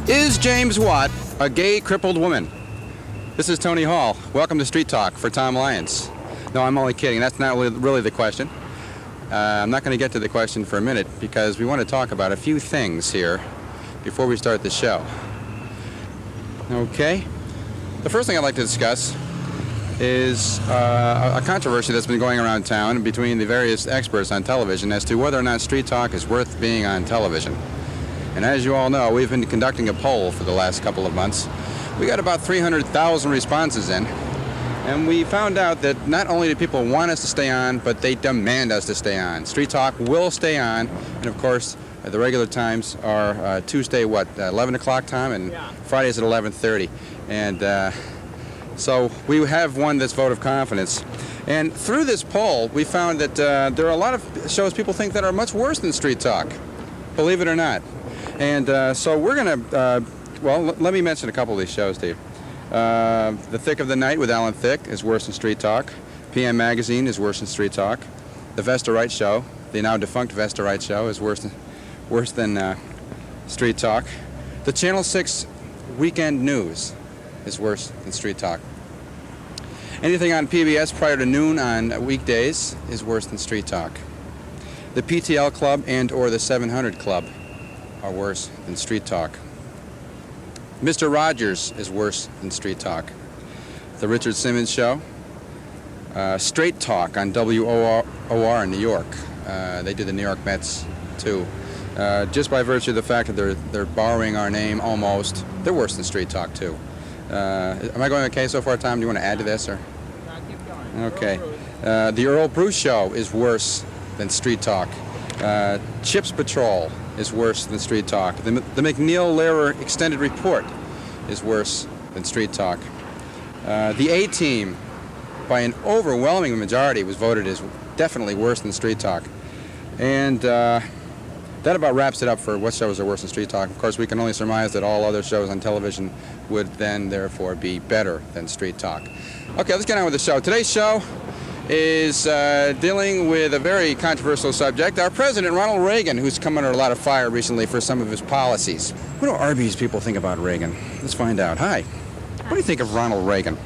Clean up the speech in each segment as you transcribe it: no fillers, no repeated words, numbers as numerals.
Is James Watt a gay crippled woman? This is Tony Hall. Welcome to Street Talk for Tom Lyons. No, I'm only kidding. That's not really the question. I'm not going to get to the question for a minute because we want to talk about a few things here before we start the show. Okay? The first thing I'd like to discuss is a controversy that's been going around town between the various experts on television as to whether or not Street Talk is worth being on television. And as you all know, we've been conducting a poll for the last couple of months. We got about 300,000 responses in, and we found out that not only do people want us to stay on, but they demand us to stay on. Street Talk will stay on, and of course, the regular times are Tuesday, 11 o'clock time, and Fridays at 11:30. And so we have won this vote of confidence. And through this poll, we found that there are a lot of shows people think that are much worse than Street Talk, believe it or not. And so we're going to, let me mention a couple of these shows to you. The Thick of the Night with Alan Thicke is worse than Street Talk. PM Magazine is worse than Street Talk. The Vesta Wright Show, the now defunct Vesta Wright Show, is worse than Street Talk. The Channel 6 Weekend News is worse than Street Talk. Anything on PBS prior to noon on weekdays is worse than Street Talk. The PTL Club and or the 700 Club are worse than Street Talk. Mr. Rogers is worse than Street Talk. The Richard Simmons Show. Straight Talk on WOR in New York. They do the New York Mets too. Just by virtue of the fact that they're borrowing our name almost, they're worse than Street Talk too. Am I going okay so far, Tom? Do you want to add to this? Or? No, keep going. Okay. The Earl Bruce Show is worse than Street Talk. Chips Patrol is worse than Street Talk. The McNeil Lehrer Extended Report is worse than Street Talk. The A-Team, by an overwhelming majority, was voted as definitely worse than Street Talk. And that about wraps it up for what shows are worse than Street Talk. Of course, we can only surmise that all other shows on television would then, therefore, be better than Street Talk. Okay, let's get on with the show. Today's show is dealing with a very controversial subject. Our President, Ronald Reagan, who's come under a lot of fire recently for some of his policies. What do Arby's people think about Reagan? Let's find out. Hi. What do you think of Ronald Reagan?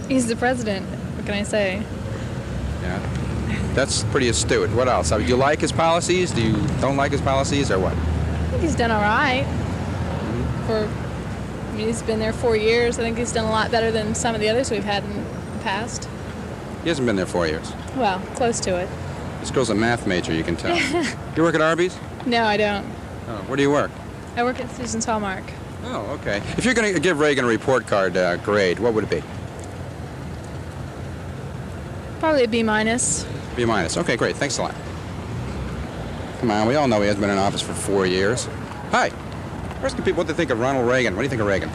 He's the president. What can I say? Yeah. That's pretty astute. What else? Do you like his policies? Do you don't like his policies, or what? I think he's done all right. He's been there 4 years. I think he's done a lot better than some of the others we've had in the past. He hasn't been there 4 years. Well, close to it. This girl's a math major, you can tell. You work at Arby's? No, I don't. Oh, where do you work? I work at Susan's Hallmark. Oh, okay. If you're going to give Reagan a report card grade, what would it be? Probably a B minus. B minus. Okay, great. Thanks a lot. Come on, we all know he hasn't been in office for 4 years. Hi. We're asking people what they think of Ronald Reagan. What do you think of Reagan?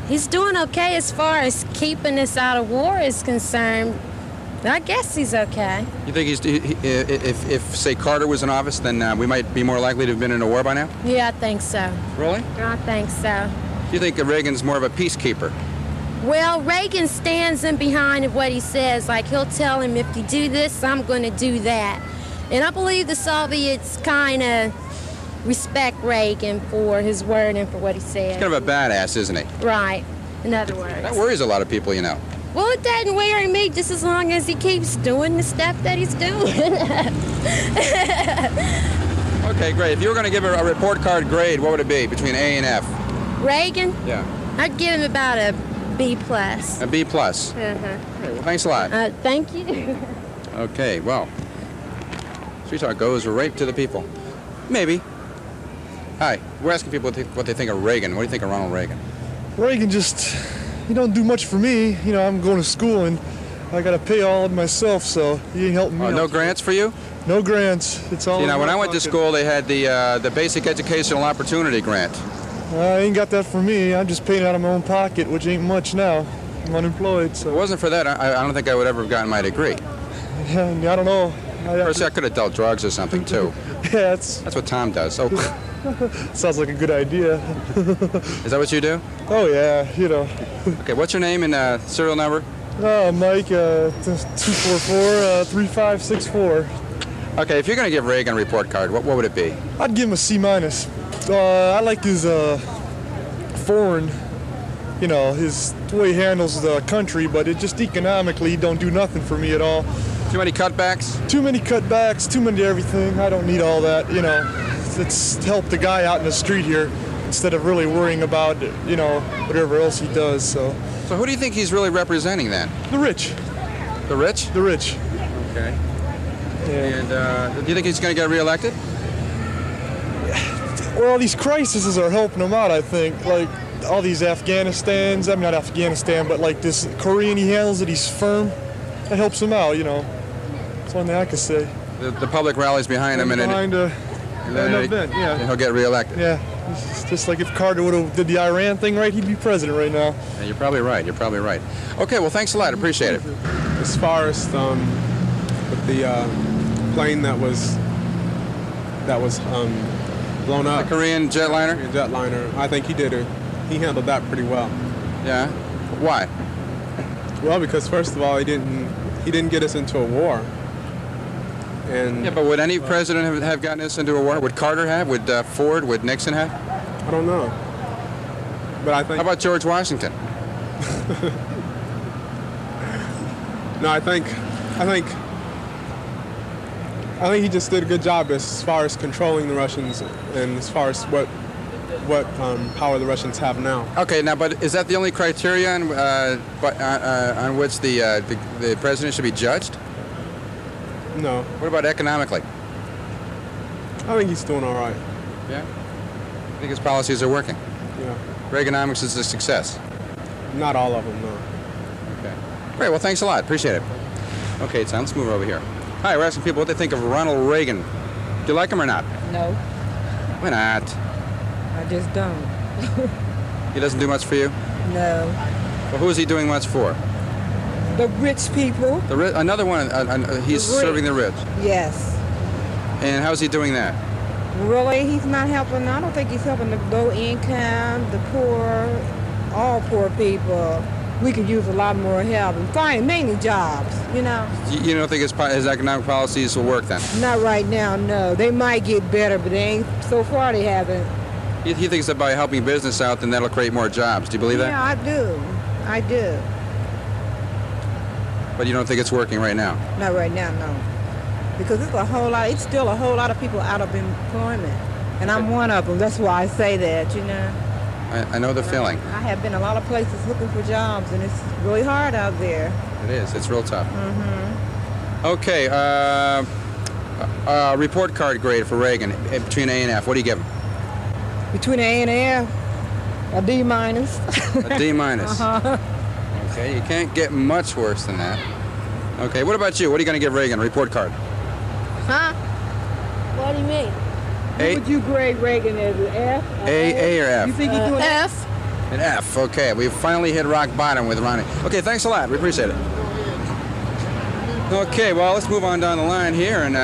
He's doing okay as far as keeping us out of war is concerned. I guess he's okay. You think if say Carter was in office, then we might be more likely to have been in a war by now? Yeah, I think so. Really? I think so. Do you think Reagan's more of a peacekeeper? Well, Reagan stands in behind what he says. Like, he'll tell him, if you do this, I'm going to do that. And I believe the Soviets kind of respect Reagan for his word and for what he said. He's kind of a badass, isn't he? Right. In other words. That worries a lot of people, you know. Well, it doesn't worry me just as long as he keeps doing the stuff that he's doing. Okay, great. If you were going to give a report card grade, what would it be between A and F? Reagan? Yeah. I'd give him about a B plus. A B plus. Uh-huh. Okay, well, thanks a lot. Thank you. Okay, well, Street Talk goes right to the people. Maybe. Hi, we're asking people what they think of Reagan. What do you think of Ronald Reagan? Reagan just, he don't do much for me. You know, I'm going to school and I got to pay all of myself, so he ain't helping me. Oh, no grants for you? No grants. It's all. You know, in when my I went to pocket. school, they had the Basic Educational Opportunity Grant. I ain't got that for me. I'm just paying out of my own pocket, which ain't much now. I'm unemployed, If so. it wasn't for that, I don't think I would ever have gotten my degree. Yeah, I don't know. Of course, I could have dealt drugs or something, too. Yeah, it's That's what Tom does. Oh, sounds like a good idea. is that what you do? Oh yeah, you know. Okay, what's your name and serial number? Mike, 244-3564. Okay, if you're going to give Reagan a report card, what would it be? I'd give him a C minus. I like his foreign, his the way he handles the country, but it just economically don't do nothing for me at all. Too many cutbacks? Too many cutbacks, too many everything. I don't need all that, It's help the guy out in the street here instead of really worrying about, whatever else he does. So who do you think he's really representing then? the rich, The rich? the rich. Okay. Yeah. And do you think he's going to get reelected? Well, these crises are helping him out, I think. Like all these Afghanistans, I mean not Afghanistan, but like this Korean, he handles it, he's firm. That helps him out, That's one thing I can say. The public rallies behind him, and Behind an event, yeah. he'll get reelected. Yeah, it's just like if Carter would have did the Iran thing right, he'd be president right now. Yeah, you're probably right. You're probably right. Okay, well, thanks a lot. Appreciate it. As far as with the plane that was blown The up, Korean jetliner? jetliner, I think he handled that pretty well. Yeah. Why? Well, because first of all, he didn't get us into a war. And Yeah, but would any president have gotten us into a war? Would Carter have? Would Ford? Would Nixon have? I don't know. But I think How about George Washington? no, I think he just did a good job as far as controlling the Russians and as far as what power the Russians have now. Okay, now, but is that the only criteria on which the president should be judged? No, What about economically? I think he's doing all right. Yeah. I think his policies are working. Yeah, Reaganomics is a success. not all of them, no. Okay. Great. Well, thanks a lot. Appreciate it. Okay, Tom, let's move over here. Hi, we're asking people what they think of Ronald Reagan. Do you like him or not? No, Why not? I just don't. He doesn't do much for you? No. Well, who is he doing much for? The rich people, Another one, he's The rich. serving the rich. yes. And how's he doing that? Really, he's not helping. I don't think he's helping the low income, the poor, all poor people. We could use a lot more help and find mainly jobs, You don't think his economic policies will work then? Not right now, no. They might get better, but they ain't, so far they haven't. He thinks that by helping business out, then that'll create more jobs. Do you believe that? Yeah, I do. I do. But you don't think it's working right now? Not right now, no. Because it's still a whole lot of people out of employment. And I'm one of them. That's why I say that, I know the feeling. I have been a lot of places looking for jobs, and it's really hard out there. It is. It's real tough. Okay. Report card grade for Reagan between A and F. What do you give him? Between A and F, a D minus. A D minus. Okay. You can't get much worse than that. Okay. What about you? What are you going to give Reagan? Report card. Huh? What do you mean? A, Would you grade Reagan as an F? A or F? You think he's doing F. An F. Okay. We've finally hit rock bottom with Ronnie. Okay. Thanks a lot. We appreciate it. Okay. Well, let's move on down the line here and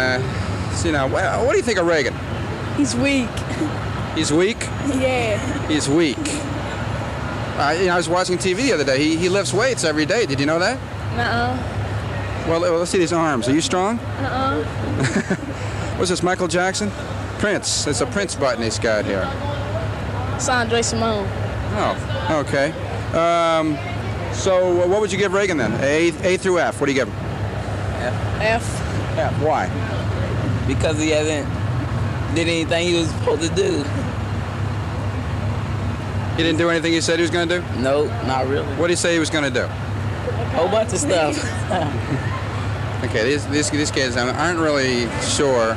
see now. What do you think of Reagan? He's weak. He's weak. Yeah. He's weak. I was watching TV the other day. He lifts weights every day. Did you know that? Nuh-uh. Well, let's see these arms. Are you strong? Uh-uh. What's this, Michael Jackson? Prince. It's a Prince button he's got here. It's Andre Simone. Oh, okay. So what would you give Reagan then? A through F. What do you give him? F. F. Why? Because he hasn't did anything he was supposed to do. He didn't do anything he said he was going to do? No, not really. What did he say he was going to do? Whole bunch of stuff. Okay, these kids aren't really sure.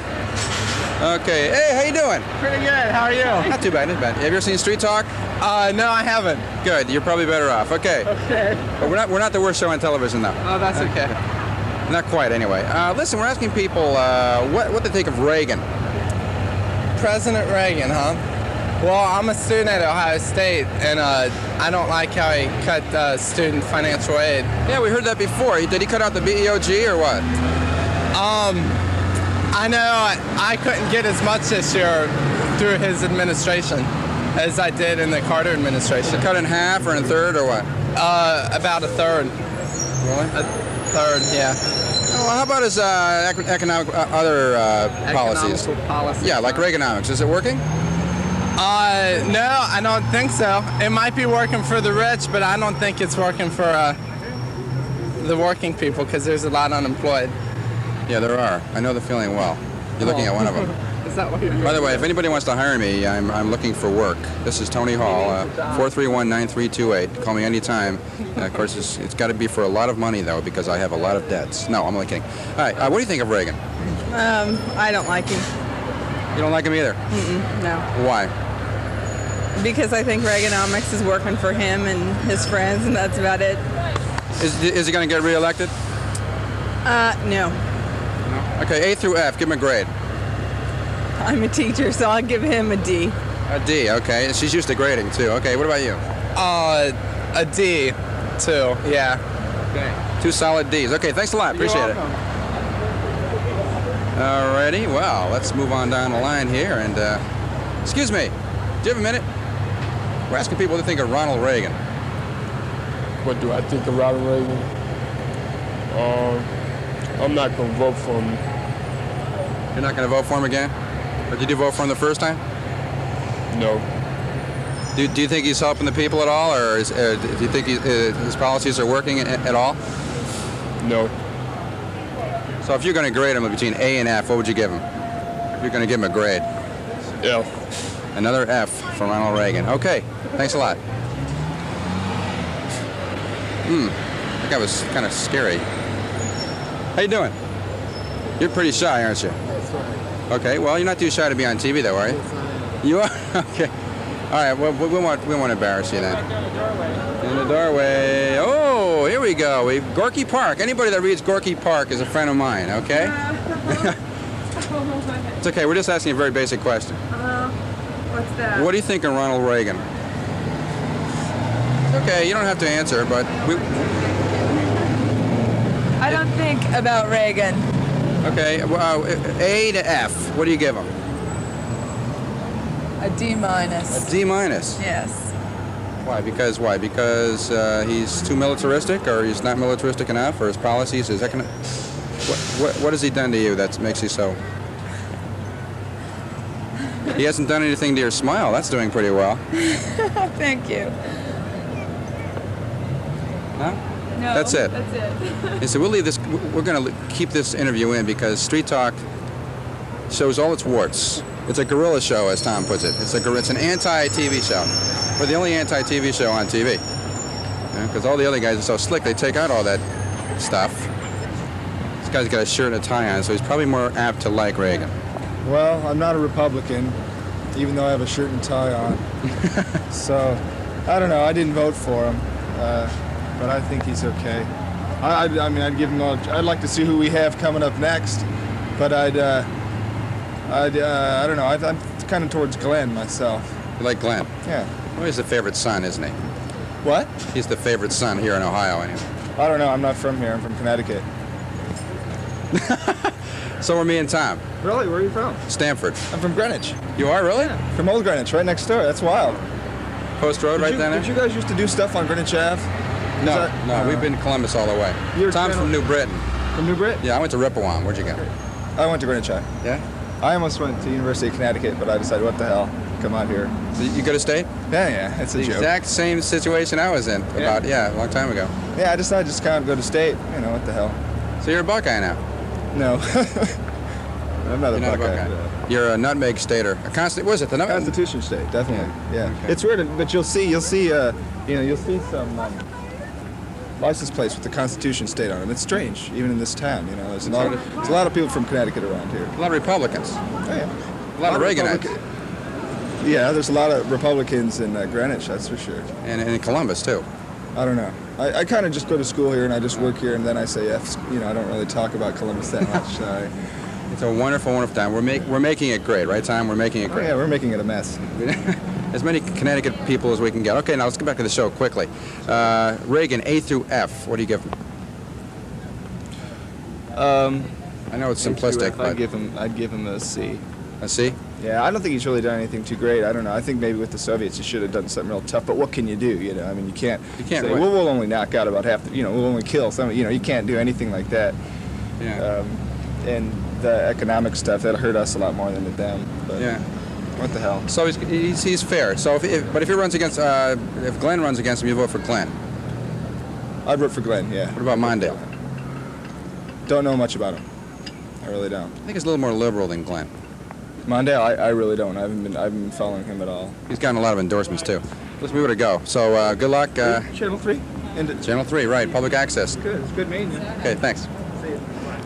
Okay, hey, how you doing? Pretty good. How are you? Not too bad, not bad. Have you ever seen Street Talk? No, I haven't. Good, you're probably better off. Okay. Okay. But we're not the worst show on television, though. Oh, that's okay. Not quite, anyway. Listen, we're asking people what they think of Reagan. President Reagan, huh? Well, I'm a student at Ohio State, and I don't like how he cut student financial aid. Yeah, we heard that before. Did he cut out the BEOG or what? I know I couldn't get as much this year through his administration as I did in the Carter administration. Cut in half or in a third or what? About a third. Really? A third, yeah. Well, how about his other policies? Economical policies. Yeah, like Reaganomics. Is it working? No, I don't think so. It might be working for the rich, but I don't think it's working for the working people because there's a lot unemployed. Yeah, there are. I know the feeling well. You're looking at one of them. Is that what you're By the way, if anybody wants to hire me, I'm looking for work. This is Tony Hall, 431-9328. Call me anytime. Of course, it's got to be for a lot of money, though, because I have a lot of debts. No, I'm only kidding. All right, what do you think of Reagan? I don't like him. You don't like him either? No. Why? Because I think Reaganomics is working for him and his friends, and that's about it. Is he going to get reelected? No. Okay, A through F. Give him a grade. I'm a teacher, so I'll give him a D. A D, okay. And she's used to grading, too. Okay, what about you? A D, too. Yeah. Okay. 2 solid Ds. Okay, thanks a lot. Appreciate it. Alrighty, well, let's move on down the line here. And, excuse me, do you have a minute? We're asking people what they think of Ronald Reagan. What do I think of Ronald Reagan? I'm not going to vote for him. You're not going to vote for him again? Or did you vote for him the first time? No. Do you think he's helping the people at all? Or do you think his policies are working at all? No. So if you're going to grade him between A and F, what would you give him? If you're going to give him a grade. F. Another F for Ronald Reagan. Okay, thanks a lot. I think that was kind of scary. How you doing? You're pretty shy, aren't you? That's right. Okay, well, you're not too shy to be on TV, though, are you? You are? Okay. All right, well, we won't embarrass you then. In the doorway. Oh, here we go. Gorky Park. Anybody that reads Gorky Park is a friend of mine, okay? It's okay, we're just asking a very basic question. What's that? What do you think of Ronald Reagan? Okay, you don't have to answer, but I don't think about Reagan. okay, well, A to F. What do you give him? A D minus. A D minus. Yes. Why? Because he's too militaristic, or he's not militaristic enough, or his policies, his economic. What has he done to you that makes you so? He hasn't done anything to your smile. That's doing pretty well. Thank you. Huh? No. That's it. That's it. He said, we'll leave this. We're going to keep this interview in because Street Talk shows all its warts. It's a guerrilla show, as Tom puts it. It's an anti-TV show. We're the only anti-TV show on TV. Because all the other guys are so slick, they take out all that stuff. This guy's got a shirt and a tie on, so he's probably more apt to like Reagan. Well, I'm not a Republican, even though I have a shirt and tie on. So, I don't know. I didn't vote for him, but I think he's okay. I mean, I'd give him. I'd like to see who we have coming up next, but I don't know. I'm kind of towards Glenn myself. You like Glenn? Yeah. Well, he's the favorite son, isn't he? What? He's the favorite son here in Ohio, anyway. I don't know. I'm not from here. I'm from Connecticut. So are me and Tom. Really? Where are you from? Stanford. I'm from Greenwich. You are, really? Yeah. From Old Greenwich, right next door. That's wild. Post Road right down there? Did you guys used to do stuff on Greenwich Ave? No, we've been Columbus all the way. Tom's from New Britain. From New Britain? Yeah, I went to Ripplewam. Where'd you go? I went to Greenwich Ave. Yeah? I almost went to University of Connecticut, but I decided, what the hell, come out here. So you go to state? Yeah, it's a The joke. exact same situation I was in a long time ago. Yeah, I decided just kind of go to state. You know, what the hell. So you're a Buckeye now? No. I'm not a Buckeye. You're a nutmeg stater. What is it? The nutmeg? Constitution state, definitely. Yeah. Okay. It's weird, but you'll see some license plates with the Constitution state on them. It's strange, even in this town. You know, there's a lot of people from Connecticut around here. A lot of Republicans. Oh, yeah. A lot of Reaganites. Yeah, there's a lot of Republicans in Greenwich, that's for sure. And in Columbus, too. I don't know. I kind of just go to school here and I just work here, and then I say F. You know, I don't really talk about Columbus that much. It's a wonderful, wonderful time. We're making it great, right, Tom? We're making it great. Oh, yeah, we're making it a mess. As many Connecticut people as we can get. Okay, now let's get back to the show quickly. Reagan, A through F. What do you give him? I know it's simplistic, but I'd give him a C. A C? Yeah, I don't think he's really done anything too great. I don't know. I think maybe with the Soviets he should have done something real tough. But what can you do? You know, I mean, you can't say, win. well, we'll only knock out about half. We'll only kill some. You know, you can't do anything like that. Yeah. And the economic stuff that'll hurt us a lot more than it them. But, yeah. What the hell? So he's fair. So but if he runs against, if Glenn runs against him, you vote for Glenn. I'd vote for Glenn, yeah. What about Mondale? Don't know much about him. I really don't. I think he's a little more liberal than Glenn. Mondale, I really don't. I haven't been following him at all. He's gotten a lot of endorsements too. Let's move it to go. So good luck. Channel 3? Channel 3, right? Public access. Good. It's good meeting you. Okay, thanks.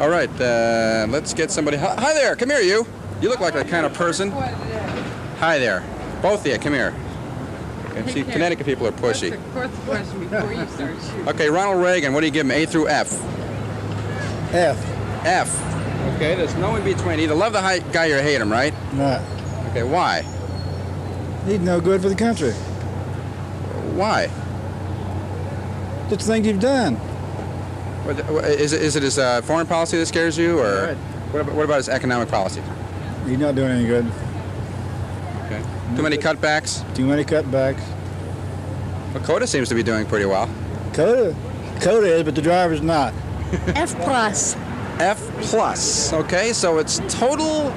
All right, let's get somebody. Hi there, come here, you. You look like that kind of person. Hi there. Both of you, come here. Okay, see, Connecticut people are pushy. Fourth question before you start shooting. Okay, Ronald Reagan, what do you give him, A through F? F. F. Okay, there's no in between. Either love the guy or hate him, right? No. Okay, why? He's no good for the country. Why? Just the things you've done. Is it his foreign policy that scares you, or what about his economic policy? He's not doing any good. Okay. Too many cutbacks? Too many cutbacks. Well, Coda seems to be doing pretty well. Coda is, but the driver's not. F plus. F plus. Okay, so it's total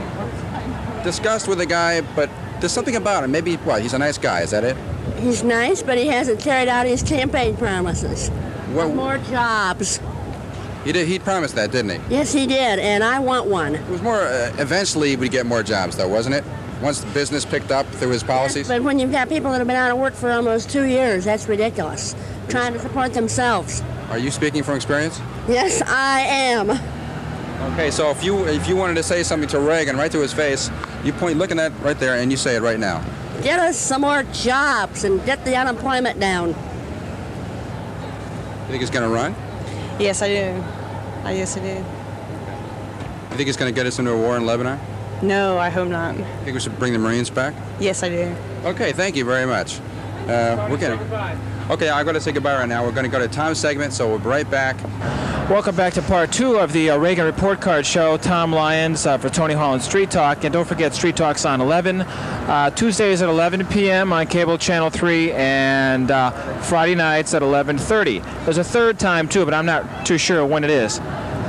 disgust with the guy, but there's something about him. Maybe, he's a nice guy. Is that it? He's nice, but he hasn't carried out his campaign promises. More jobs. He promised that, didn't he? Yes, he did, and I want one. It was more, eventually we'd get more jobs, though, wasn't it? Once the business picked up through his policies? Yes, but when you've got people that have been out of work for almost 2 years, that's ridiculous. Trying to support themselves. Are you speaking from experience? Yes, I am. Okay, so if you wanted to say something to Reagan right to his face, you looking at right there, and you say it right now. Get us some more jobs and get the unemployment down. You think he's going to run? Yes, I do. Yes, I do. You think he's going to get us into a war in Lebanon? No, I hope not. Think we should bring the Marines back? Yes, I do. Okay, thank you very much. We're going to... Okay, I've got to say goodbye right now. We're going to go to Tom's segment, so we'll be right back. Welcome back to part 2 of the Reagan Report Card Show. Tom Lyons for Tony Holland Street Talk. And don't forget, Street Talk's on 11. Tuesdays at 11 p.m. on Cable Channel 3, and Friday nights at 11:30. There's a third time, too, but I'm not too sure when it is.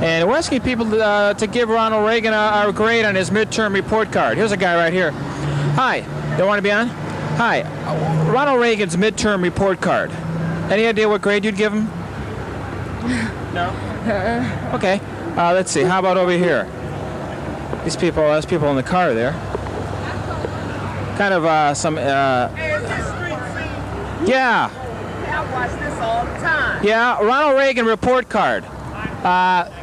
And we're asking people to give Ronald Reagan a grade on his midterm report card. Here's a guy right here. Hi. Don't want to be on? Hi. Ronald Reagan's midterm report card. Any idea what grade you'd give him? No? Okay. Let's see. How about over here? There's people in the car there. Kind of some... Yeah. I watch this all the time. Yeah, Ronald Reagan report card.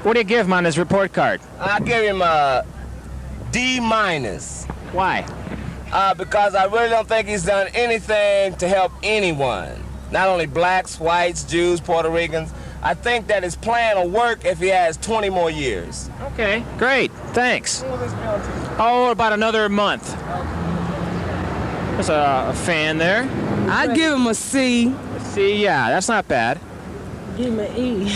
What do you give him on his report card? I give him a D-. Why? Because I really don't think he's done anything to help anyone. Not only blacks, whites, Jews, Puerto Ricans. I think that his plan will work if he has 20 more years. Okay, great. Thanks. Oh, about another month. There's a fan there. I'd give him a C. A C, yeah, that's not bad. Give him an E.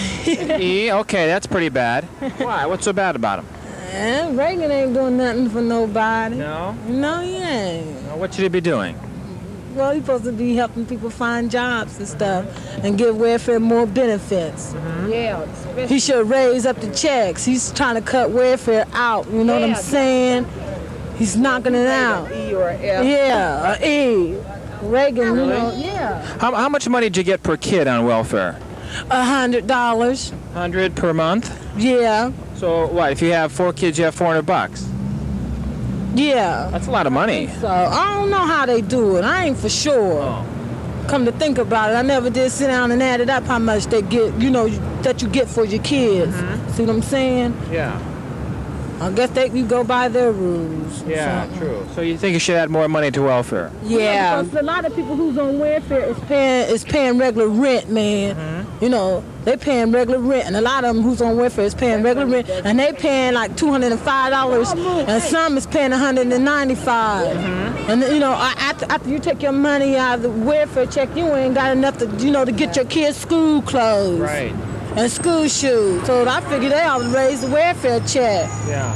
E, okay, that's pretty bad. Why? What's so bad about him? Reagan ain't doing nothing for nobody. No? No, he ain't. Well, what should he be doing? Well, he's supposed to be helping people find jobs and stuff and give welfare more benefits. Mm-hmm. Yeah. He should raise up the checks. He's trying to cut welfare out. You know what I'm saying? He's knocking it out. E or an F. Yeah, an E. Reagan, Really? you know, yeah. How much money did you get per kid on welfare? $100. $100 per month? Yeah. So what? If you have 4 kids, you have $400. Yeah. That's a lot of money. So I don't know how they do it. I ain't for sure. Oh. Come to think about it, I never did sit down and add it up how much they get, you know, that you get for your kids. Mm-hmm. See what I'm saying? Yeah. I guess you go by their rules. Yeah, true. So you think you should add more money to welfare? Yeah. Because a lot of people who's on welfare is paying regular rent, man. Mm-hmm. You know, they paying regular rent, and a lot of them who's on welfare is paying regular rent, and they paying like $205, and some is paying $195. Mm-hmm. And you know, after you take your money out of the welfare check, you ain't got enough to, you know, to get your kids school clothes. Right. And school shoes. So I figured they ought to raise the welfare check. Yeah.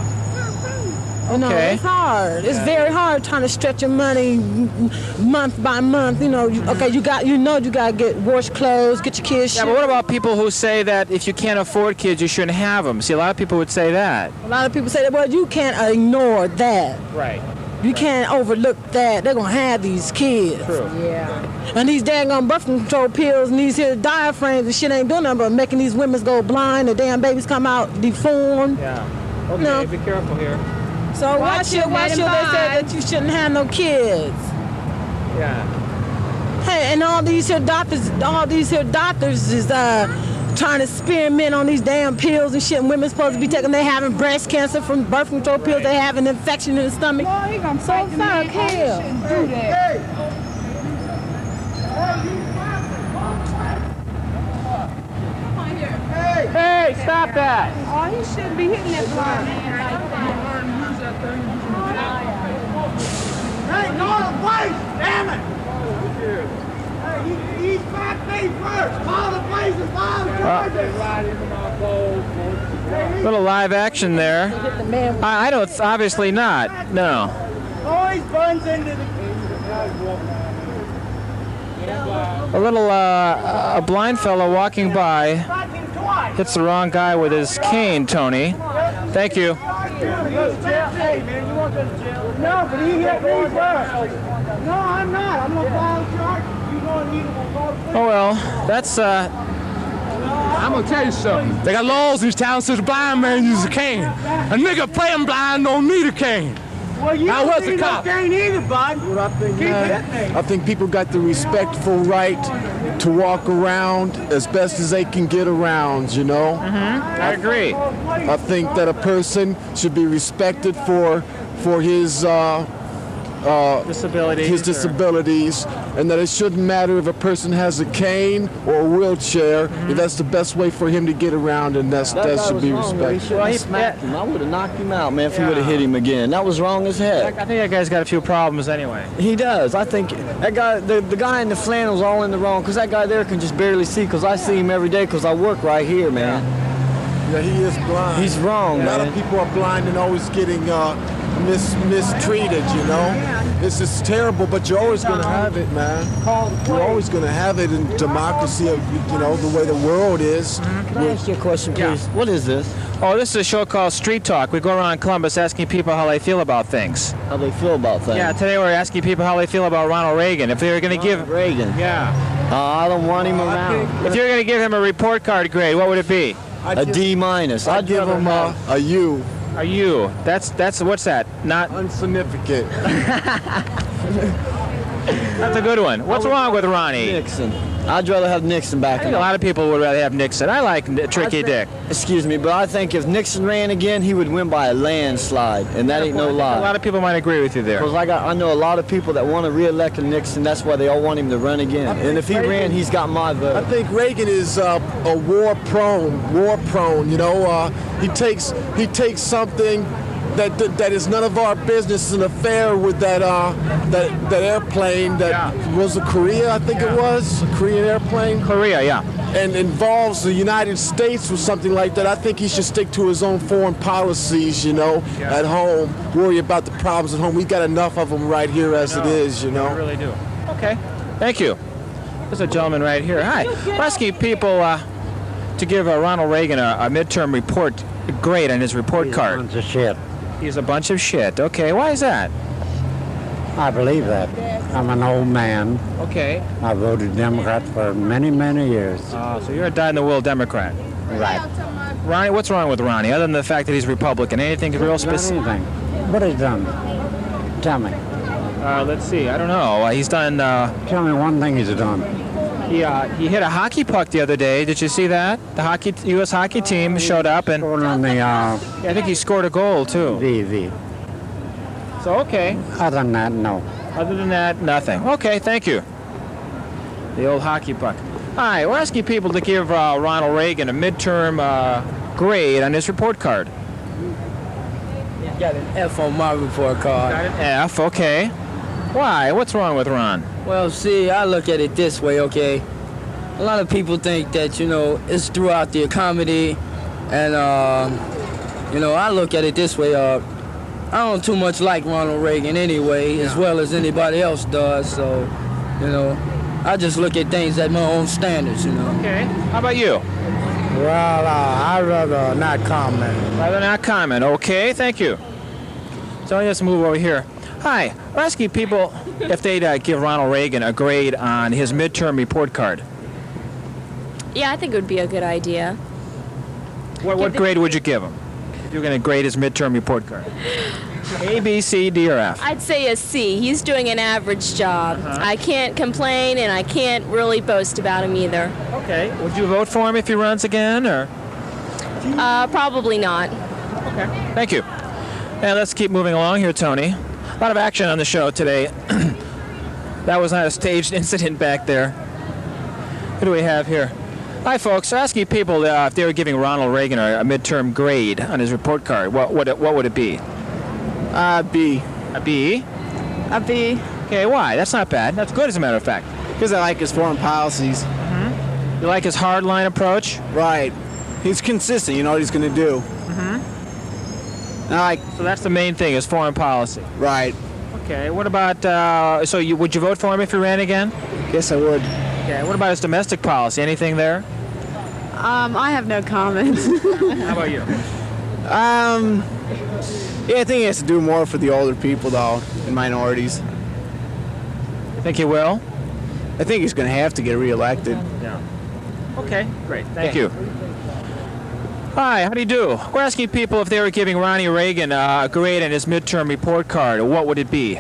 You know, Okay. it's hard. It's very hard trying to stretch your money month by month. You know, you got to get wash clothes, get your kids shoes. Yeah, but what about people who say that if you can't afford kids, you shouldn't have them? See, a lot of people would say that. A lot of people say that, well, you can't ignore that. Right. You can't overlook that. They're going to have these kids. True. Yeah. And these daggone birth control pills and these here diaphragms and shit ain't doing nothing but making these women go blind. The damn babies come out deformed. Yeah. Okay, No. be careful here. So why should they say that you shouldn't have no kids? Yeah. Hey, and all these here doctors is trying to experiment on these damn pills and shit. And women supposed to be taking, they having breast cancer from birth control pills. They have an infection in the stomach. No, he gonna fight the man. fuck hell. Do that. Hey, stop that! Oh, he shouldn't be hitting that blind man like that. Hey, call the police! Damn it! Hey, he's 5 feet first! Call the police and file charges! Little live action there. I don't. Obviously not. No. Oh, he runs into the... A little a blind fellow walking by hits the wrong guy with his cane. Tony. Thank you. Hey, man, you want to go to jail? No, but he hit me first. No, I'm not. I'm going to file charges. You going to need him on call the police. Oh well, that's I'm gonna tell you something. They got laws in this town that says the blind man uses a cane. A nigga playing blind don't need a cane. Well, you I don't was a need no cop. cane either, bud. What I think, Keep man, hitting me. I think people got the respectful right to walk around as best as they can get around, you know? I agree. I think that a person should be respected for his disabilities, and that it shouldn't matter if a person has a cane or a wheelchair. If that's the best way for him to get around, and that should be respected. Well, he smacked him. I would have knocked him out, man, if he would have hit him again. That was wrong as heck. I think that guy's got a few problems anyway. He does. I think that guy, the guy in the flannel's all in the wrong, because that guy there can just barely see, because I see him every day, because I work right here, man. Yeah, he is blind. He's wrong, A lot man. of people are blind and always getting mistreated, you know? This is terrible, but you're always going to have it, man. You're always going to have it in democracy, you know, the way the world is. Can I ask you a question, please? What is this? Oh, this is a show called Street Talk. We go around Columbus asking people how they feel about things. How they feel about things? Yeah, today we're asking people how they feel about Ronald Reagan. If they were going to give Reagan. Yeah. I don't want him around. If you were going to give him a report card grade, what would it be? A D minus. I'd give him a U. A U. That's what's that? Not insignificant. That's a good one. What's wrong with Ronnie? Nixon. I'd rather have Nixon back. I think a lot of people would rather have Nixon. I like Tricky Dick. Excuse me, but I think if Nixon ran again, he would win by a landslide, and that ain't no lie. A lot of people might agree with you there. Because I know a lot of people that want to re-elect Nixon. That's why they all want him to run again. And if he ran, he's got my vote. I think Reagan is a war-prone. You know, he takes something that is none of our business, an affair with that airplane that was a Korea, I think it was, a Korean airplane. Korea, yeah. And involves the United States or something like that. I think he should stick to his own foreign policies, you know, at home. Worry about the problems at home. We've got enough of them right here as it is, you know. We really do. Okay, thank you. There's a gentleman right here. Hi. We're asking people to give Ronald Reagan a midterm report grade on his report card. He's a bunch of shit. He's a bunch of shit. Okay, why is that? I believe that. I'm an old man. Okay. I voted Democrat for many, many years. So you're a dyed-in-the-wool Democrat. Right. Ronnie, what's wrong with Ronnie, other than the fact that he's Republican? Anything real specific? Not anything. What has he done? Tell me. Let's see. I don't know. He's done... Tell me one thing he's done. He hit a hockey puck the other day. Did you see that? The U.S. hockey team showed up and... On the, I think he scored a goal, too. So, okay. Other than that, no. Other than that, nothing. Okay, thank you. The old hockey puck. All right, we're asking people to give Ronald Reagan a midterm grade on his report card. Got an F on my report card. Got an F, okay. Why? What's wrong with Ron? Well, see, I look at it this way, okay? A lot of people think that, you know, it's throughout the economy, and, you know, I look at it this way. I don't too much like Ronald Reagan anyway, as well as anybody else does, so, you know, I just look at things at my own standards, you know. Okay. How about you? Well, I'd rather not comment. Rather not comment. Okay, thank you. So let's move over here. Hi. We're asking people if they'd give Ronald Reagan a grade on his midterm report card. Yeah, I think it would be a good idea. What grade would you give him if you were going to grade his midterm report card? A, B, C, D, or F? I'd say a C. He's doing an average job. I can't complain, and I can't really boast about him either. Okay. Would you vote for him if he runs again, or? Probably not. Okay. Thank you. And let's keep moving along here, Tony. A lot of action on the show today. That was not a staged incident back there. Who do we have here? Hi, folks. We're asking people if they were giving Ronald Reagan a midterm grade on his report card. What would it be? B. A B? A B. Okay, why? That's not bad. That's good, as a matter of fact. Because I like his foreign policies. You like his hardline approach? Right. He's consistent. You know what he's going to do. So that's the main thing, is foreign policy. Right. Okay. What about? Would you vote for him if he ran again? Yes, I would. Okay. What about his domestic policy? Anything there? I have no comments. How about you? Yeah, I think he has to do more for the older people, though, and minorities. You think he will? I think he's going to have to get reelected. Yeah. Okay. Great. Thank you. Hi, how do you do? We're asking people if they were giving Ronnie Reagan a grade on his midterm report card. What would it be?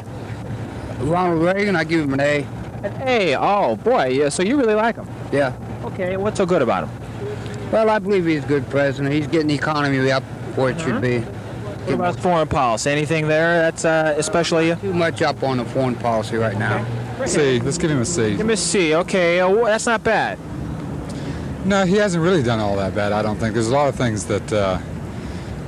Ronald Reagan, I give him an A. An A? Oh, boy. Yeah, so you really like him? Yeah. Okay, what's so good about him? Well, I believe he's a good president. He's getting the economy up where it should be. What about foreign policy? Anything there that's especially... Too much up on the foreign policy right now. C. Let's give him a C. Give him a C. Okay, that's not bad. No, he hasn't really done all that bad, I don't think. There's a lot of things that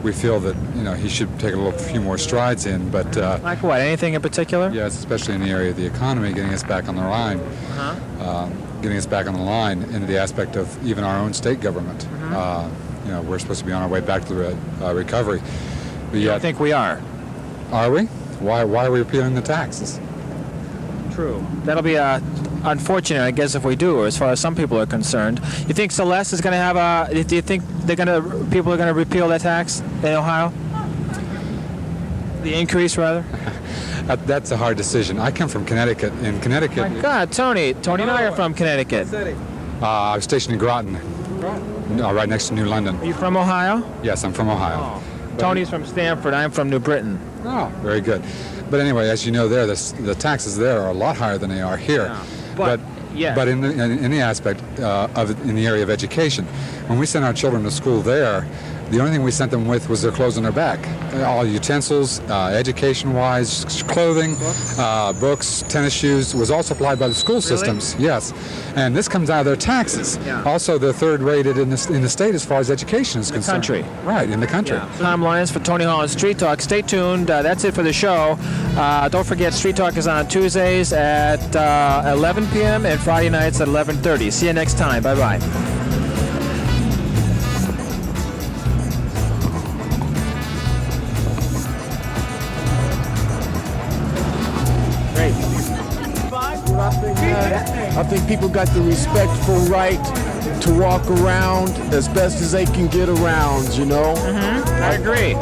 we feel that, he should take a few more strides in, but... like what? Anything in particular? Yes, especially in the area of the economy, getting us back on the line. Getting us back on the line into the aspect of even our own state government. We're supposed to be on our way back to the recovery. But I think we are. Are we? Why are we repealing the taxes? True. That'll be unfortunate, I guess, if we do, as far as some people are concerned. You think Celeste is going to have do you think people are going to repeal that tax in Ohio? The increase, rather? That's a hard decision. I come from Connecticut. In Connecticut... My God, Tony and I are from Connecticut. I was stationed in Groton, right next to New London. Are you from Ohio? Yes, I'm from Ohio. Oh. Tony's from Stamford. I'm from New Britain. Oh, very good. But anyway, as you know, the taxes there are a lot higher than they are here. Yeah. But in the aspect in the area of education, when we sent our children to school there, the only thing we sent them with was their clothes on their back. All utensils, education-wise, clothing, books, tennis shoes, was all supplied by the school systems. Yes. And this comes out of their taxes. Yeah. Also, they're third rated in the state as far as education is concerned. Country. Right, in the country. Yeah. Tom Lyons for Tony Holland Street Talk. Stay tuned. That's it for the show. Don't forget, Street Talk is on Tuesdays at 11 p.m. and Friday nights at 11:30. See you next time. Bye-bye. I think people got the respectful right to walk around as best as they can get around, I agree.